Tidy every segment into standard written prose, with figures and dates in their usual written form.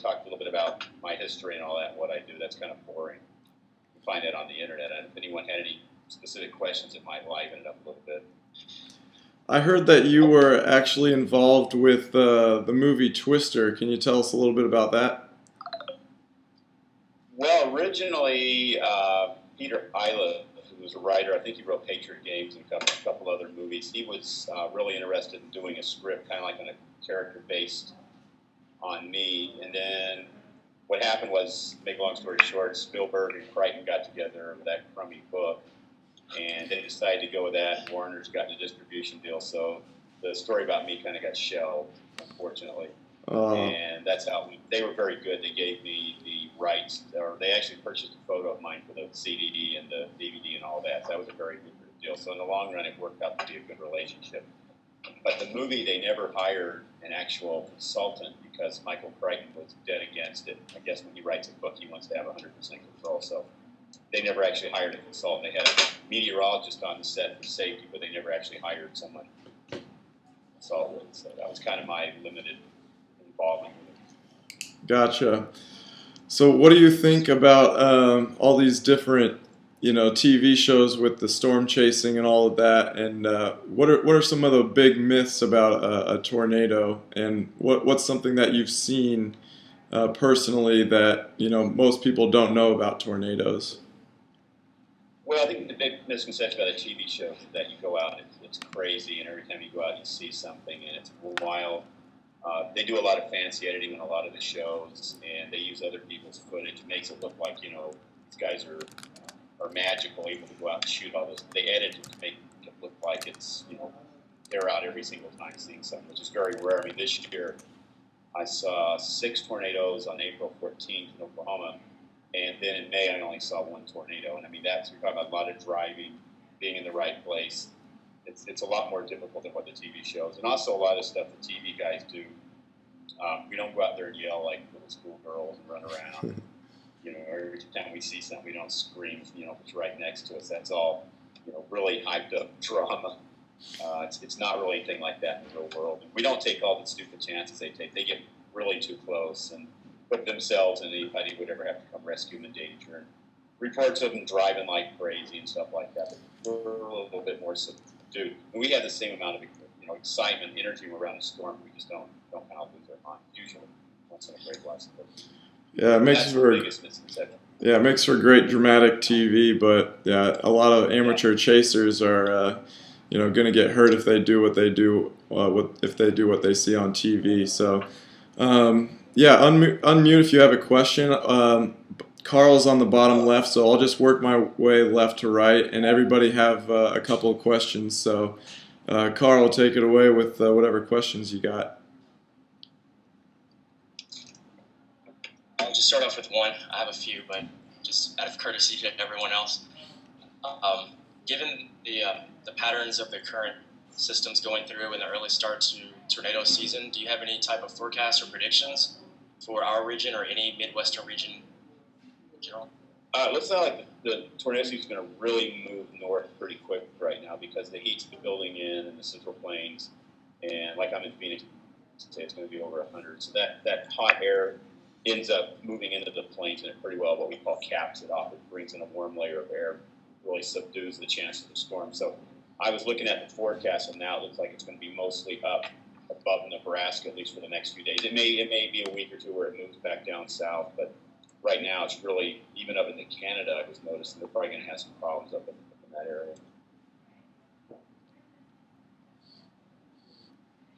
talk a little bit about my history and all that, and what I do. That's kind of boring. You can find that on the internet. And if anyone had any specific questions, it might liven it up a little bit. I heard that you were actually involved with the movie Twister. Can you tell us a little bit about that? Well, originally, Peter Isla, who was a writer, I think he wrote Patriot Games and a couple other movies, he was really interested in doing a script kind of like on a character based on me. And then what happened was, make a long story short, Spielberg and Crichton got together with that crummy book, and they decided to go with that. Warner's got the distribution deal, so the story about me kind of got shelved, unfortunately. And that's how they were very good. They gave me the rights, or they actually purchased a photo of mine for the CD and the DVD and all that. So that was a very good deal. So in the long run, it worked out to be a good relationship. But the movie, they never hired an actual consultant because Michael Crichton was dead against it. I guess when he writes a book, he wants to have 100% control. So they never actually hired a consultant. They had a meteorologist on the set for safety, but they never actually hired someone to consult with. So that was kind of my limited involvement with it. Gotcha. So what do you think about all these different, TV shows with the storm chasing and all of that? And what are some of the big myths about a tornado? And what's something that you've seen personally that most people don't know about tornadoes? Well, I think the big misconception about a TV show is that you go out and it's crazy, and every time you go out you see something, and it's wild. They do a lot of fancy editing on a lot of the shows, and they use other people's footage. It makes it look like, these guys are magical, able to go out and shoot all this. They edit it to make it look like it's, they're out every single time seeing something, which is very rare. I mean, this year I saw 6 tornadoes on April 14th in Oklahoma, and then in May I only saw 1 tornado. And I mean, you're talking about a lot of driving, being in the right place. It's a lot more difficult than what the TV shows. And also a lot of stuff the TV guys do. We don't go out there and yell like little schoolgirls and run around. Every time we see something, we don't scream, if it's right next to us. That's all, really hyped up drama. It's not really anything like that in the real world. We don't take all the stupid chances they take. They get really too close and put themselves and anybody would ever have to come rescue them in danger. And reports of them driving like crazy and stuff like that. But we're a little bit more subdued. And we have the same amount of excitement, energy around the storm. We just don't kind of lose our mind usually once in a great while. Yeah, it makes it makes for great dramatic TV. But yeah, a lot of amateur chasers are going to get hurt if they do what they do. If they do what they see on TV. So unmute if you have a question. Carl's on the bottom left, so I'll just work my way left to right, and everybody have a couple of questions. So, Carl, take it away with whatever questions you got. I'll just start off with one. I have a few, but just out of courtesy to everyone else. Given the patterns of the current systems going through in the early start to tornado season, do you have any type of forecasts or predictions for our region or any Midwestern region in general? Looks like the tornado season is going to really move north pretty quick right now because the heat's building in the Central Plains, and like I'm in Phoenix, it's going to be over 100. So that hot air ends up moving into the plains, and it pretty well what we call caps it off. It brings in a warm layer of air, really subdues the chance of the storm. So I was looking at the forecast, and now it looks like it's going to be mostly up above Nebraska, at least for the next few days. It may be a week or two where it moves back down south, but right now it's really, even up into Canada, I was noticing they're probably going to have some problems up in that area.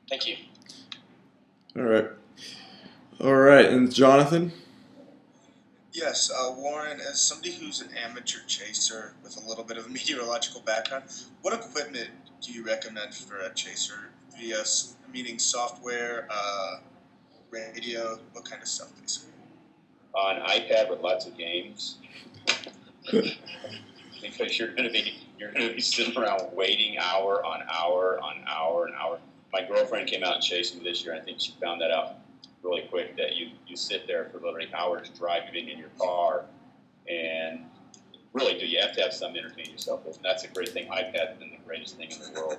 Thank you. All right, and Jonathan? Yes, Warren, as somebody who's an amateur chaser with a little bit of a meteorological background, what equipment do you recommend for a chaser meaning software, radio, what kind of stuff, basically? On iPad with lots of games. Because you're going to be sitting around waiting hour on hour on hour and hour. My girlfriend came out and chased me this year. I think she found that out really quick, that you sit there for literally hours driving in your car, and really you have to have some entertain yourself with. And that's a great thing. iPad has been the greatest thing in the world.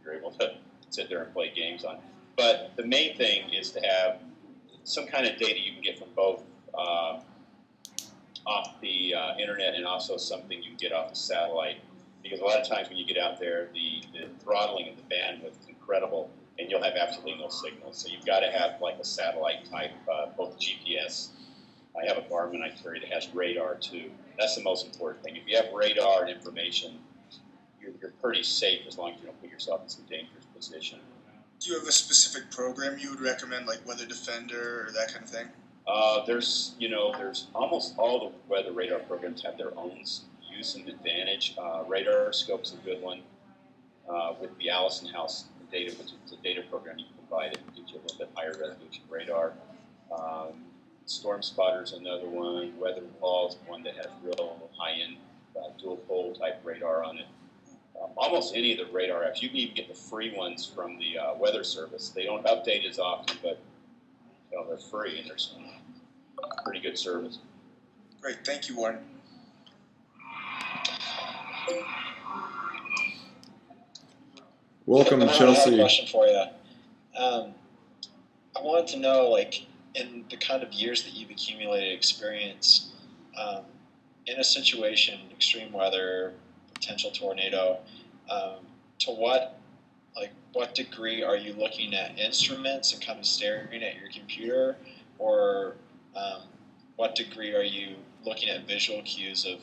You're able to sit there and play games on. But the main thing is to have some kind of data you can get from both off the internet and also something you can get off the satellite. Because a lot of times when you get out there, the throttling of the bandwidth is incredible, and you'll have absolutely no signal. So you've got to have like a satellite type, both GPS. I have a Garmin I carry that has radar too. That's the most important thing. If you have radar and information, you're pretty safe as long as you don't put yourself in some dangerous position. Do you have a specific program you would recommend, like Weather Defender or that kind of thing? There's almost all the weather radar programs have their own use and advantage. Radar Scope's a good one. With the Allison House data, which is a data program you can provide, it gives you a little bit higher resolution radar. Storm Spotter's another one. Weather Wall's one that has real high-end dual pole type radar on it. Almost any of the radar apps, you can even get the free ones from the Weather Service. They don't update as often, but they're free and they're some pretty good service. Great, thank you, Warren. Welcome, I have a Chelsea. question for you. I wanted to know, like, in the kind of years that you've accumulated experience in a situation, extreme weather, potential tornado, to what degree are you looking at instruments and kind of staring at your computer, or what degree are you looking at visual cues of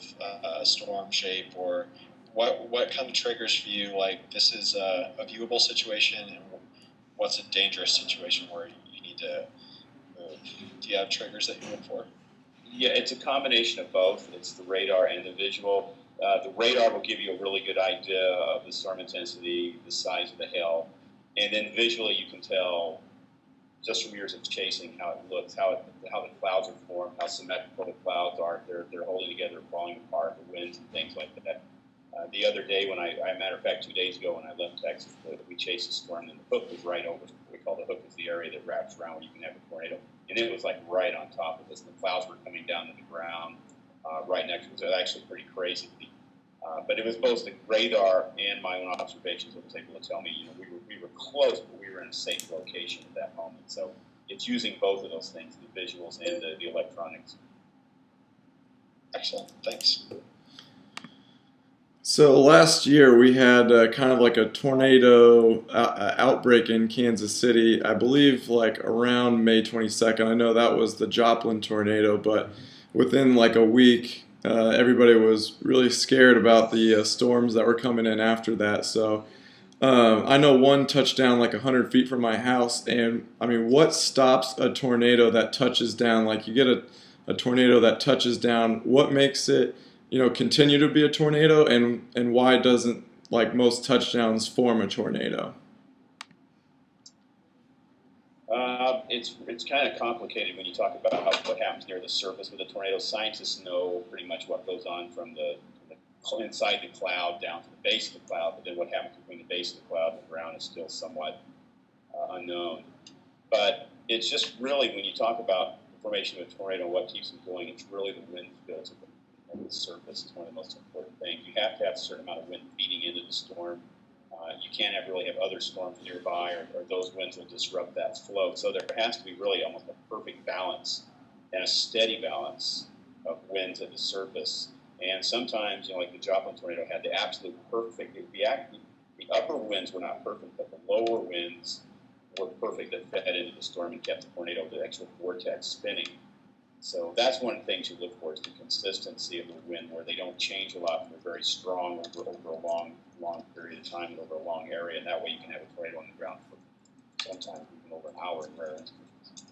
a storm shape, or what kind of triggers for you, like, this is a viewable situation and what's a dangerous situation where you need to move? Do you have triggers that you look for? Yeah, it's a combination of both. It's the radar and the visual. The radar will give you a really good idea of the storm intensity, the size of the hail, and then visually you can tell just from years of chasing how it looks, how the clouds are formed, how symmetrical the clouds are. They're holding together, falling apart, the winds and things like that. The other day when matter of fact, 2 days ago when I left Texas, we chased a storm and the hook was right over. What we call the hook is the area that wraps around when you can have a tornado. And it was like right on top of us. And the clouds were coming down to the ground right next to us. It was actually pretty crazy. But it was both the radar and my own observations that was able to tell me, we were close, but we were in a safe location at that moment. So it's using both of those things, the visuals and the electronics. Excellent, thanks. So last year we had kind of like a tornado outbreak in Kansas City, I believe like around May 22nd. I know that was the Joplin tornado, but within like a week, everybody was really scared about the storms that were coming in after that. So I know one touched down like 100 feet from my house, and I mean, what stops a tornado that touches down? Like you get a tornado that touches down, what makes it continue to be a tornado, and why doesn't, like, most touchdowns form a tornado? It's kind of complicated when you talk about what happens near the surface with a tornado. Scientists know pretty much what goes on from the inside the cloud down to the base of the cloud, but then what happens between the base of the cloud and the ground is still somewhat unknown. But it's just really, when you talk about the formation of a tornado, what keeps them going, it's really the wind fields and the surface is one of the most important things. You have to have a certain amount of wind feeding into the storm. You can't really have other storms nearby, or those winds will disrupt that flow. So there has to be really almost a perfect balance and a steady balance of winds at the surface. And sometimes, like the Joplin tornado had the absolute perfect. The upper winds were not perfect, but the lower winds were perfect that fed into the storm and kept the tornado, the actual vortex, spinning. So that's one of the things you look for, is the consistency of the wind, where they don't change a lot, and they're very strong over a long period of time and over a long area, and that way you can have a tornado on the ground for sometimes even over an hour in rare instances.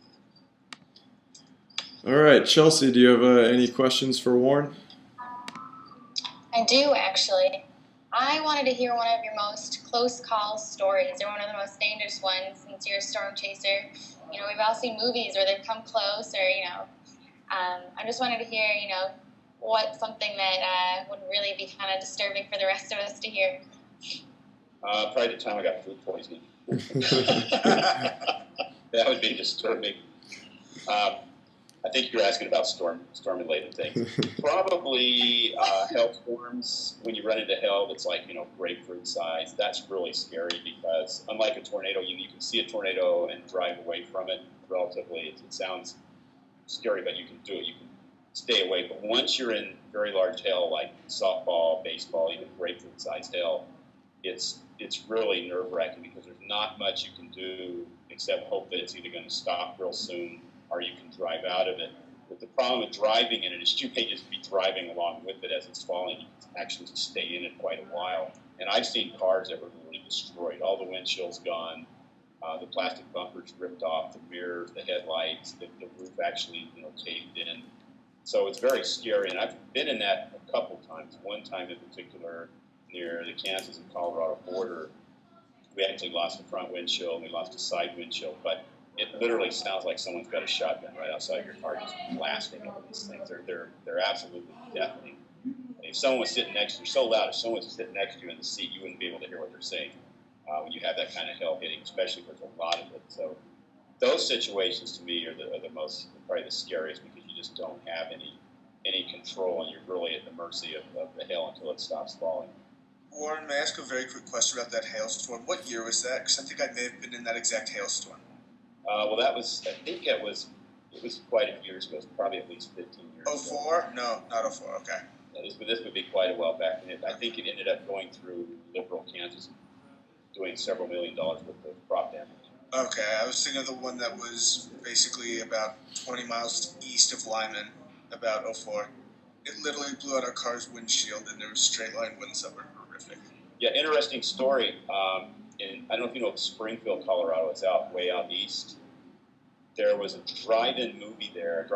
All right, Chelsea, do you have any questions for Warren? I do, actually. I wanted to hear one of your most close call stories, or one of the most dangerous ones, since you're a storm chaser. We've all seen movies where they've come close, or, I just wanted to hear, what's something that would really be kind of disturbing for the rest of us to hear. Probably the time I got food poisoning. That would be disturbing. I think you're asking about storm-related things. Probably hailstorms. When you run into hail that's like, grapefruit size, that's really scary, because unlike a tornado, you can see a tornado and drive away from it. relatively, it sounds scary, but you can do it. You can stay away. But once you're in very large hail, like softball, baseball, even grapefruit-sized hail, it's really nerve-wracking because there's not much you can do except hope that it's either going to stop real soon or you can drive out of it. But the problem with driving in it is you may just be driving along with it as it's falling. You can actually stay in it quite a while. And I've seen cars that were really destroyed. All the windshield's gone. The plastic bumpers ripped off, the mirrors, the headlights, the roof actually, caved in. So it's very scary, and I've been in that a couple times. One time in particular, near the Kansas and Colorado border, we actually lost the front windshield, and we lost the side windshield, but it literally sounds like someone's got a shotgun right outside your car just blasting over these things. They're absolutely deafening. If someone was sitting next to you, so loud, if someone was sitting next to you in the seat, you wouldn't be able to hear what they're saying. When you have that kind of hail hitting, especially if there's a lot of it. So those situations to me are probably the scariest because you just don't have any control and you're really at the mercy of the hail until it stops falling. Warren, may I ask a very quick question about that hailstorm? What year was that? Because I think I may have been in that exact hailstorm. Well, I think it was quite a few years ago. It was probably at least 15 years ago. 04? No, not 04. Okay. This would be quite a while back. And I think it ended up going through liberal Kansas, doing several $1 million worth of crop damage. Okay, I was thinking of the one that was basically about 20 miles east of Lyman, about 04. It literally blew out our car's windshield, and there was straight line winds that were horrific. Yeah, interesting story. I don't know if you know Springfield, Colorado. It's way out east. There was a drive-in movie theater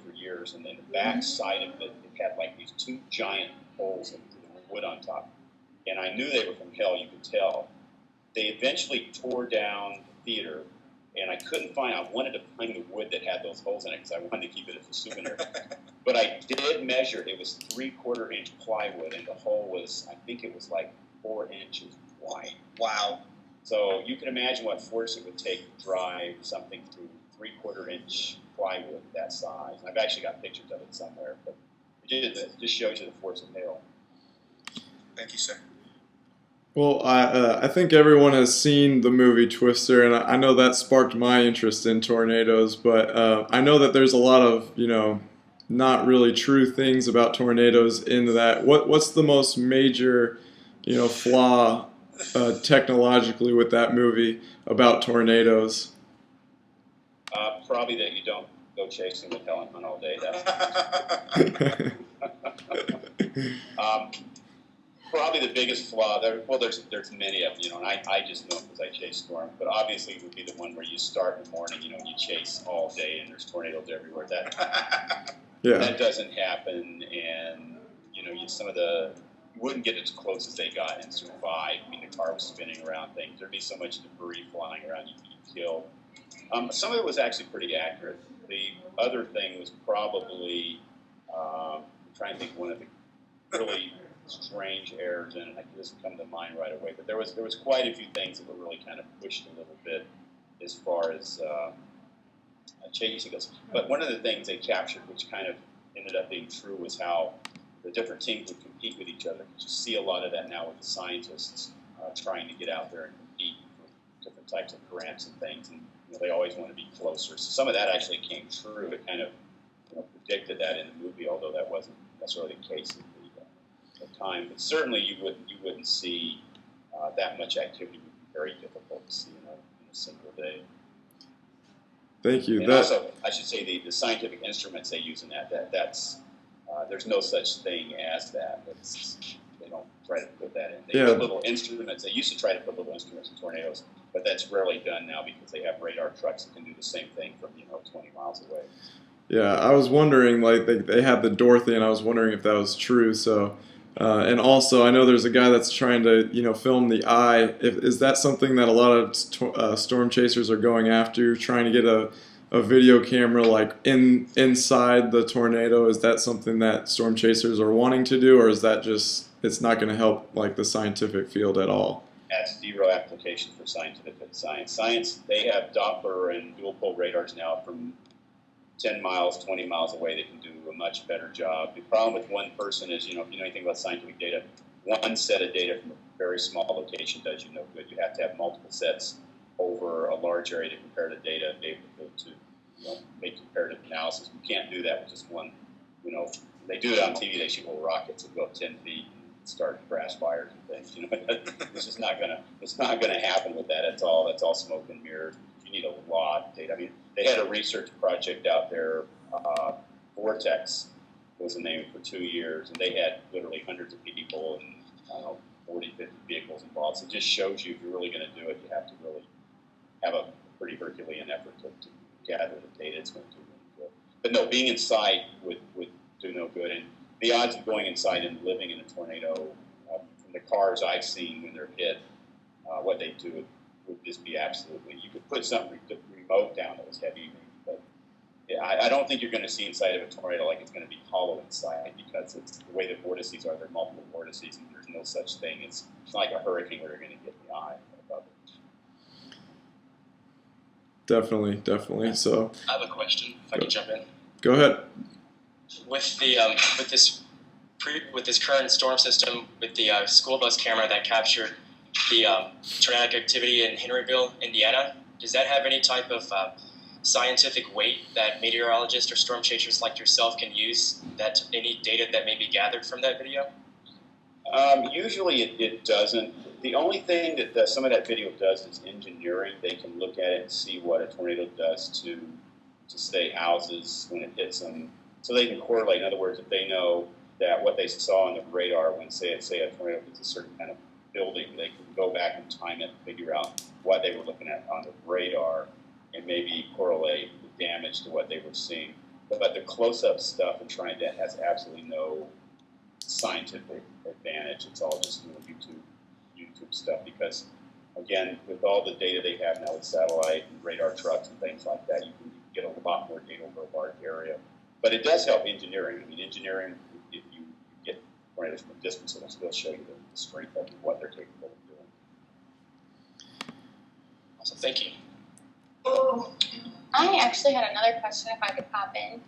for years, and then the back side of it had like these two giant holes in the wood on top. And I knew they were from hell, you could tell. They eventually tore down the theater, and I wanted to find the wood that had those holes in it because I wanted to keep it as a souvenir. But I did measure, it was 3/4 inch plywood, and the hole was, I think it was like 4 inches wide. Wow. So you can imagine what force it would take to drive something through 3/4 inch plywood that size. And I've actually got pictures of it somewhere, but it just shows you the force of hail. Thank you, sir. Well, I think everyone has seen the movie Twister, and I know that sparked my interest in tornadoes, but I know that there's a lot of, not really true things about tornadoes in that. What's the most major, flaw technologically with that movie about tornadoes? Probably that you don't go chasing with Helen Hunt all day. Probably the biggest flaw there. Well, there's many of them, and I just know because I chase storms. But obviously, it would be the one where you start in the morning, and you chase all day, and there's tornadoes everywhere. That doesn't happen, and you wouldn't get as close as they got and survive. I mean, the car was spinning around things. There'd be so much debris flying around you'd be killed. Some of it was actually pretty accurate. The other thing was probably I'm trying to think of one of the really strange errors in it. It doesn't come to mind right away, but there was quite a few things that were really kind of pushed a little bit as far as chasing goes. But one of the things they captured, which kind of ended up being true, was how the different teams would compete with each other. You see a lot of that now with the scientists trying to get out there and compete for different types of grants and things, and they always want to be closer. So some of that actually came true. It kind of predicted that in the movie, although that wasn't necessarily the case at the time. But certainly you wouldn't see that much activity. It would be very difficult to see in a single day. Thank you. And also, I should say the scientific instruments they use in that's there's no such thing as that. They don't try to put that in. They put little instruments. They used to try to put little instruments in tornadoes, but that's rarely done now because they have radar trucks that can do the same thing from 20 miles away. Yeah, I was wondering, like they had the Dorothy, and I was wondering if that was true. So, and also I know there's a guy that's trying to film the eye. Is that something that a lot of storm chasers are going after, trying to get a video camera like inside the tornado? Is that something that storm chasers are wanting to do, or is that just it's not going to help like the scientific field at all? That's zero application for scientific science. They have Doppler and dual pole radars now from 10 miles, 20 miles away. They can do a much better job. The problem with one person is, if you know anything about scientific data, one set of data from a very small location does you no good. You have to have multiple sets over a large area to compare the data and be able to make comparative analysis. We can't do that with just one. They do it on TV. They shoot little rockets that go up 10 feet and start grass fires and things. It's just not gonna. It's not gonna happen with that. That's all smoke and mirrors. You need a lot of data. I mean, they had a research project out there. Vortex was the name for 2 years, and they had literally hundreds of people and 40, 50 vehicles involved. So it just shows you if you're really going to do it, you have to really have a pretty Herculean effort to gather the data. It's going to do really good. But no, being inside would do no good. And the odds of going inside and living in a tornado, from the cars I've seen when they're hit, what they do would just be absolutely. You could put something remote down that was heavy, but I don't think you're going to see inside of a tornado like it's going to be hollow inside, because it's the way the vortices are. They're multiple vortices, and there's no such thing. It's like a hurricane where you're going to get the eye above it. Definitely. So I have a question, if I can jump in. Go ahead. With the with this current storm system, with the school bus camera that captured the tornadic activity in Henryville, Indiana, does that have any type of scientific weight that meteorologists or storm chasers like yourself can use, that any data that may be gathered from that video? Usually it doesn't. The only thing that some of that video does is engineering. They can look at it and see what a tornado does to say houses when it hits them. So they can correlate. In other words, if they know that what they saw on the radar when, say a tornado hits a certain kind of building, they can go back and time it and figure out what they were looking at on the radar and maybe correlate the damage to what they were seeing. But the close-up stuff and trying that has absolutely no scientific advantage. It's all just YouTube stuff, because, again, with all the data they have now with satellite and radar trucks and things like that, you can get a lot more data over a large area. But it does help engineering. I mean, engineering, if you get tornadoes from a distance, it'll still show you the strength of what they're capable of doing. Awesome, thank you. I actually had another question, if I could pop in.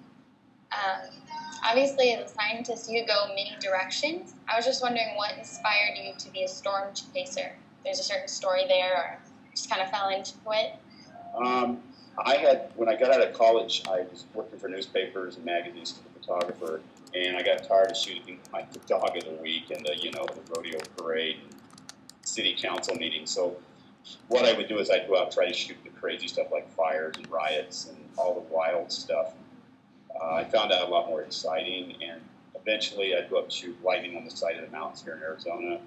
Obviously, as a scientist, you go many directions. I was just wondering what inspired you to be a storm chaser. There's a certain story there, or just kind of fell into it? When I got out of college, I was working for newspapers and magazines as a photographer, and I got tired of shooting my dog of the week and the rodeo parade and city council meetings. So what I would do is I'd go out and try to shoot the crazy stuff like fires and riots and all the wild stuff. I found that a lot more exciting, and eventually I'd go up and shoot lightning on the side of the mountains here in Arizona,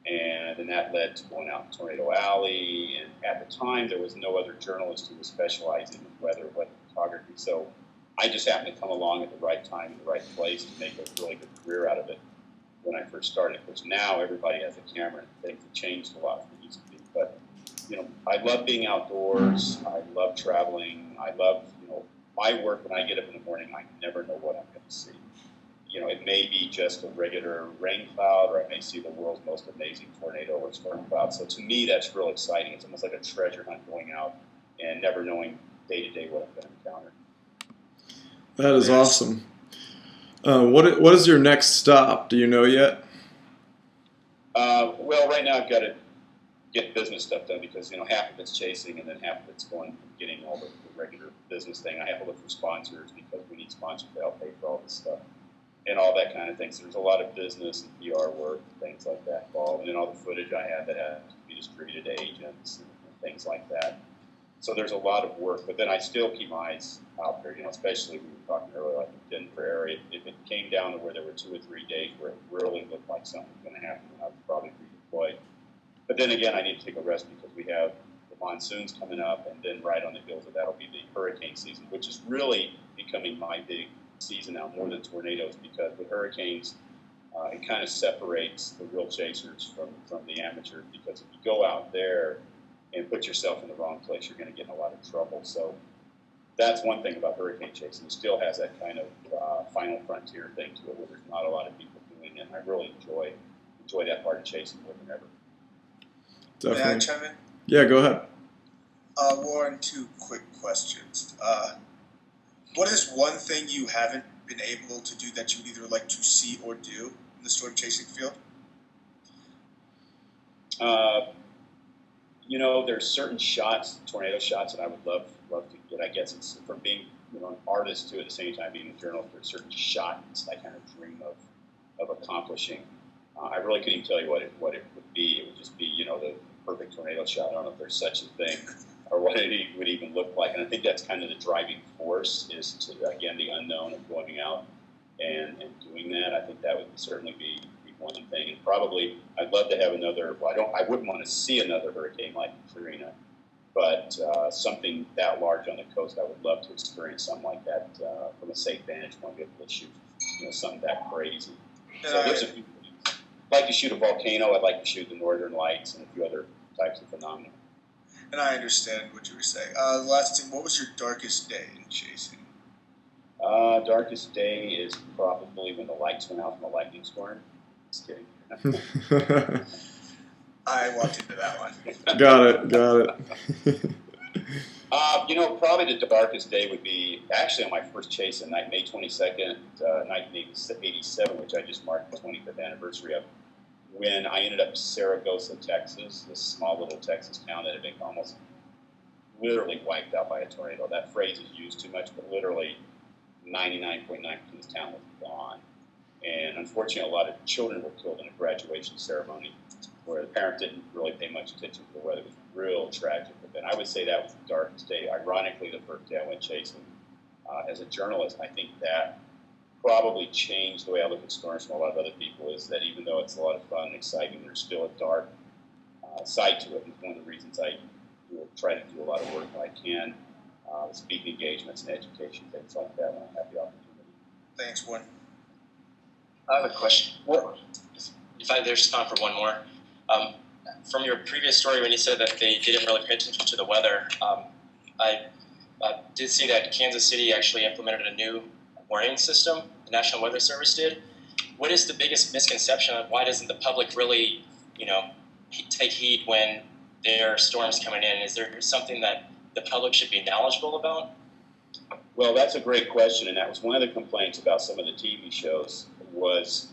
and then that led to going out in Tornado Alley, and at the time there was no other journalist who was specializing in weather photography, so I just happened to come along at the right time in the right place to make a really good career out of it when I first started, which now everybody has a camera, and things have changed a lot from it used to be. But I love being outdoors. I love traveling. I love, my work. When I get up in the morning, I never know what I'm going to see. It may be just a regular rain cloud, or I may see the world's most amazing tornado or storm cloud. So to me, that's real exciting. It's almost like a treasure hunt, going out and never knowing day to day what I'm going to encounter. That is awesome. What is your next stop? Do you know yet? Well, right now I've got to get business stuff done, because half of it's chasing and then half of it's getting all the regular business thing. I have to look for sponsors, because we need sponsors to help pay for all this stuff and all that kind of thing. So there's a lot of business and PR work and things like that involved, and then all the footage I have that has to be distributed to agents and things like that. So there's a lot of work, but then I still keep my eyes out there, especially we were talking earlier, like the Denver area. If it came down to where there were 2 or 3 days where it really looked like something was going to happen, then I would probably redeploy. But then again, I need to take a rest, because we have the monsoons coming up, and then right on the heels of that will be the hurricane season, which is really becoming my big season now, more than tornadoes, because with hurricanes, it kind of separates the real chasers from the amateurs, because if you go out there and put yourself in the wrong place, you're going to get in a lot of trouble. So that's one thing about hurricane chasing. It still has that kind of final frontier thing to it, where there's not a lot of people doing it. And I really enjoy that part of chasing more than ever. Definitely. May I chime in? Yeah, go ahead. Warren, 2 quick questions. What is one thing you haven't been able to do that you would either like to see or do in the storm chasing field? You know, there's certain shots, tornado shots, that I would love to get. I guess it's from being, you know, an artist too, at the same time being a journalist. There's certain shots I kind of dream of accomplishing. I really couldn't even tell you what it would be. It would just be, you know, the perfect tornado shot. I don't know if there's such a thing, or what it would even look like. And I think that's kind of the driving force, is to, again, the unknown of going out and doing that. I think that would certainly be one thing. And probably I'd love to have another. Well, I wouldn't want to see another hurricane like Katrina, but something that large on the coast, I would love to experience something like that from a safe vantage point, be able to shoot, you know, something that crazy. So there's a few. I'd like to shoot a volcano. I'd like to shoot the northern lights and a few other types of phenomena. And I understand what you were saying. The last thing, what was your darkest day in chasing? Darkest day is probably when the lights went out from a lightning storm. Just kidding. I walked into that one. Got it. You know, probably the darkest day would be actually on my first chase in May 22nd, 1987, which I just marked the 25th anniversary of, when I ended up in Saragossa, Texas, this small little Texas town that had been almost literally wiped out by a tornado. That phrase is used too much, but literally 99.9% of this town was gone. And unfortunately, a lot of children were killed in a graduation ceremony where the parent didn't really pay much attention to the weather. It was real tragic. But then I would say that was the darkest day. Ironically, the first day I went chasing as a journalist, I think that probably changed the way I look at storms from a lot of other people, is that even though it's a lot of fun and exciting, there's still a dark side to it. And one of the reasons I try to do a lot of work when I can, speaking engagements and education, things like that, when I have the opportunity. Thanks, Warren. I have a question. There's time for one more. From your previous story, when you said that they didn't really pay attention to the weather, I did see that Kansas City actually implemented a new warning system. The National Weather Service did. What is the biggest misconception? Why doesn't the public really, you know, take heed when there are storms coming in? Is there something that the public should be knowledgeable about? Well, that's a great question, and that was one of the complaints about some of the TV shows, was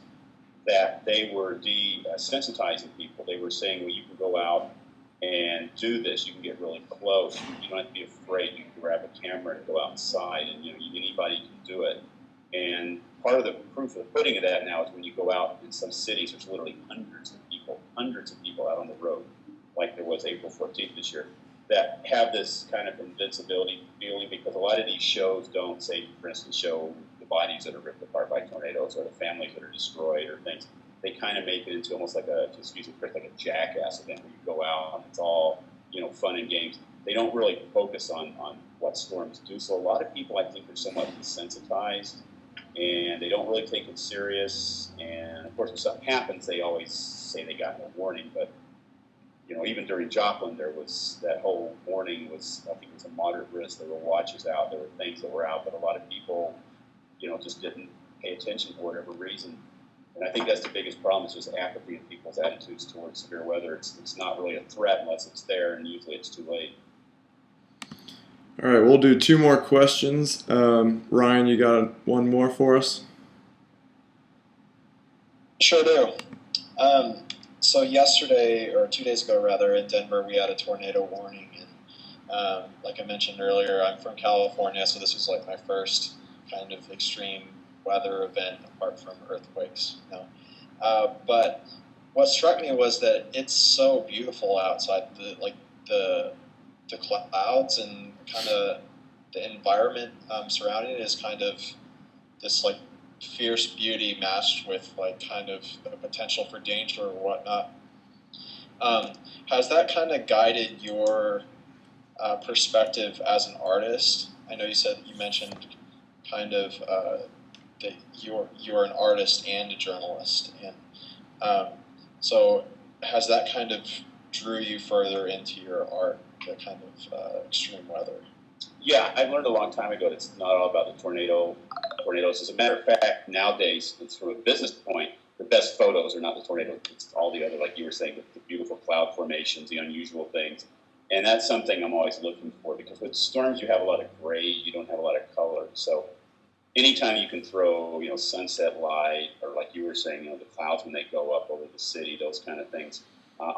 that they were desensitizing people. They were saying, well, you can go out and do this. You can get really close. You don't have to be afraid. You can grab a camera and go outside, and you know, anybody can do it. And part of the proof of the pudding of that now is when you go out in some cities, there's literally hundreds of people out on the road, like there was April 14th this year, that have this kind of invincibility feeling, because a lot of these shows don't, say, for instance, show the bodies that are ripped apart by tornadoes or the families that are destroyed or things. They kind of make it into almost like a, excuse me, like a jackass event where you go out and it's all, you know, fun and games. They don't really focus on what storms do. So a lot of people, I think, are somewhat desensitized, and they don't really take it serious. And of course, when something happens, they always say they got no warning. But you know, even during Joplin, there was that whole warning was, I think it was a moderate risk. There were watches out, there were things that were out, but a lot of people, you know, just didn't pay attention for whatever reason. And I think that's the biggest problem, is just apathy in people's attitudes towards severe weather. It's not really a threat unless it's there, and usually it's too late. All right, we'll do two more questions. Ryan, you got one more for us? Sure do. So yesterday, or 2 days ago rather, in Denver, we had a tornado warning. And like I mentioned earlier, I'm from California, so this was like my first kind of extreme weather event apart from earthquakes. You know? But what struck me was that it's so beautiful outside. The clouds and kind of the environment surrounding it is kind of this like fierce beauty matched with like kind of the potential for danger or whatnot. Has that kind of guided your perspective as an artist? I know you mentioned kind of that you're an artist and a journalist, and so has that kind of drew you further into your art, the kind of extreme weather? Yeah, I learned a long time ago that it's not all about the tornadoes. As a matter of fact, nowadays, it's from a business point, the best photos are not the tornadoes. It's all the other, like you were saying, the beautiful cloud formations, the unusual things. And that's something I'm always looking for, because with storms, you have a lot of gray, you don't have a lot of color. So anytime you can throw, you know, sunset light, or like you were saying, you know, the clouds when they go up over the city, those kind of things,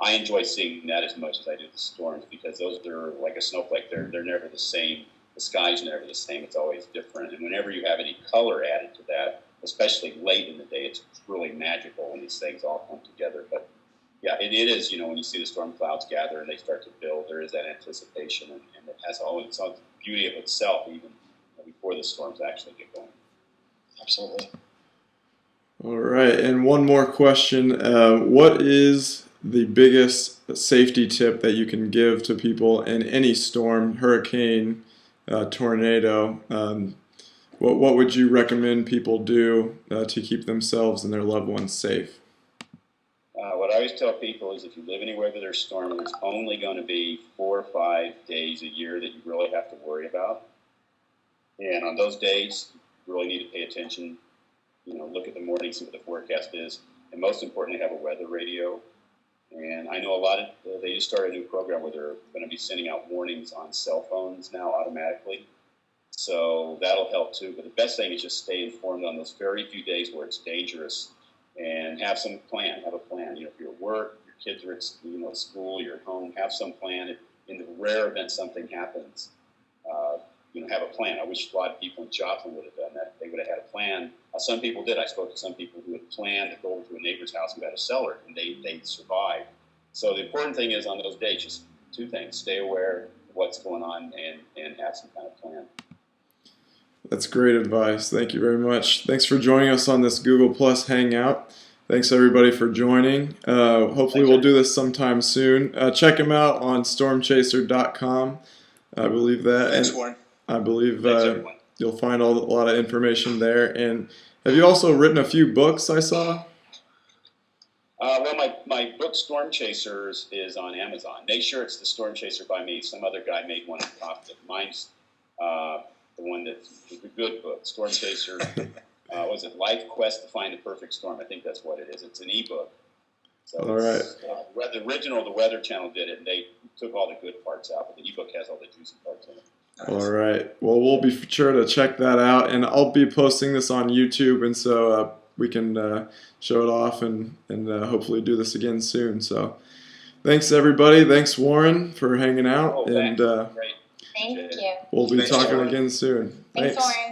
I enjoy seeing that as much as I do the storms, because those are like a snowflake. They're never the same. The sky's never the same. It's always different. And whenever you have any color added to that, especially late in the day, it's really magical when these things all come together. But yeah, it is, when you see the storm clouds gather and they start to build, there is that anticipation, and it has all its own beauty of itself, even before the storms actually get going. Absolutely. All right, and one more question. What is the biggest safety tip that you can give to people in any storm, hurricane, tornado? What would you recommend people do to keep themselves and their loved ones safe? What I always tell people is, if you live anywhere that there's storm, there's only going to be 4 or 5 days a year that you really have to worry about. And on those days, you really need to pay attention. Look at the morning, see what the forecast is, and most importantly, have a weather radio. And I know they just started a new program where they're going to be sending out warnings on cell phones now automatically. So that'll help too. But the best thing is just stay informed on those very few days where it's dangerous, and have some plan. Have a plan. If you're at work, your kids are at school, you're at home, have some plan. In the rare event something happens, have a plan. I wish a lot of people in Joplin would have done that. They would have had a plan. Some people did. I spoke to some people who had planned to go over to a neighbor's house who had a cellar, and they survived. So the important thing is, on those days, just 2 things: stay aware of what's going on, and have some kind of plan. That's great advice. Thank you very much. Thanks for joining us on this Google Plus Hangout. Thanks everybody for joining. Hopefully we'll do this sometime soon. Check him out on stormchaser.com. I believe that. Thanks, Warren. I believe Thanks, you'll find a lot of information there. And have you also written a few books, I saw? Well, my book, Storm Chasers, is on Amazon. Make sure it's the Storm Chaser by me. Some other guy made one and copied it. Mine's the one that's the good book, Storm Chaser. Was it Life Quest to Find the Perfect Storm? I think that's what it is. It's an ebook. So all right. The original, the Weather Channel did it, and they took all the good parts out, but the ebook has all the juicy parts in it. Nice. All right. Well, we'll be sure to check that out, and I'll be posting this on YouTube, and so we can show it off and hopefully do this again soon. So thanks, everybody. Thanks, Warren, for hanging out. Oh, and Great. Thank you. we'll be Thanks, talking Warren. again soon. Thanks, Warren.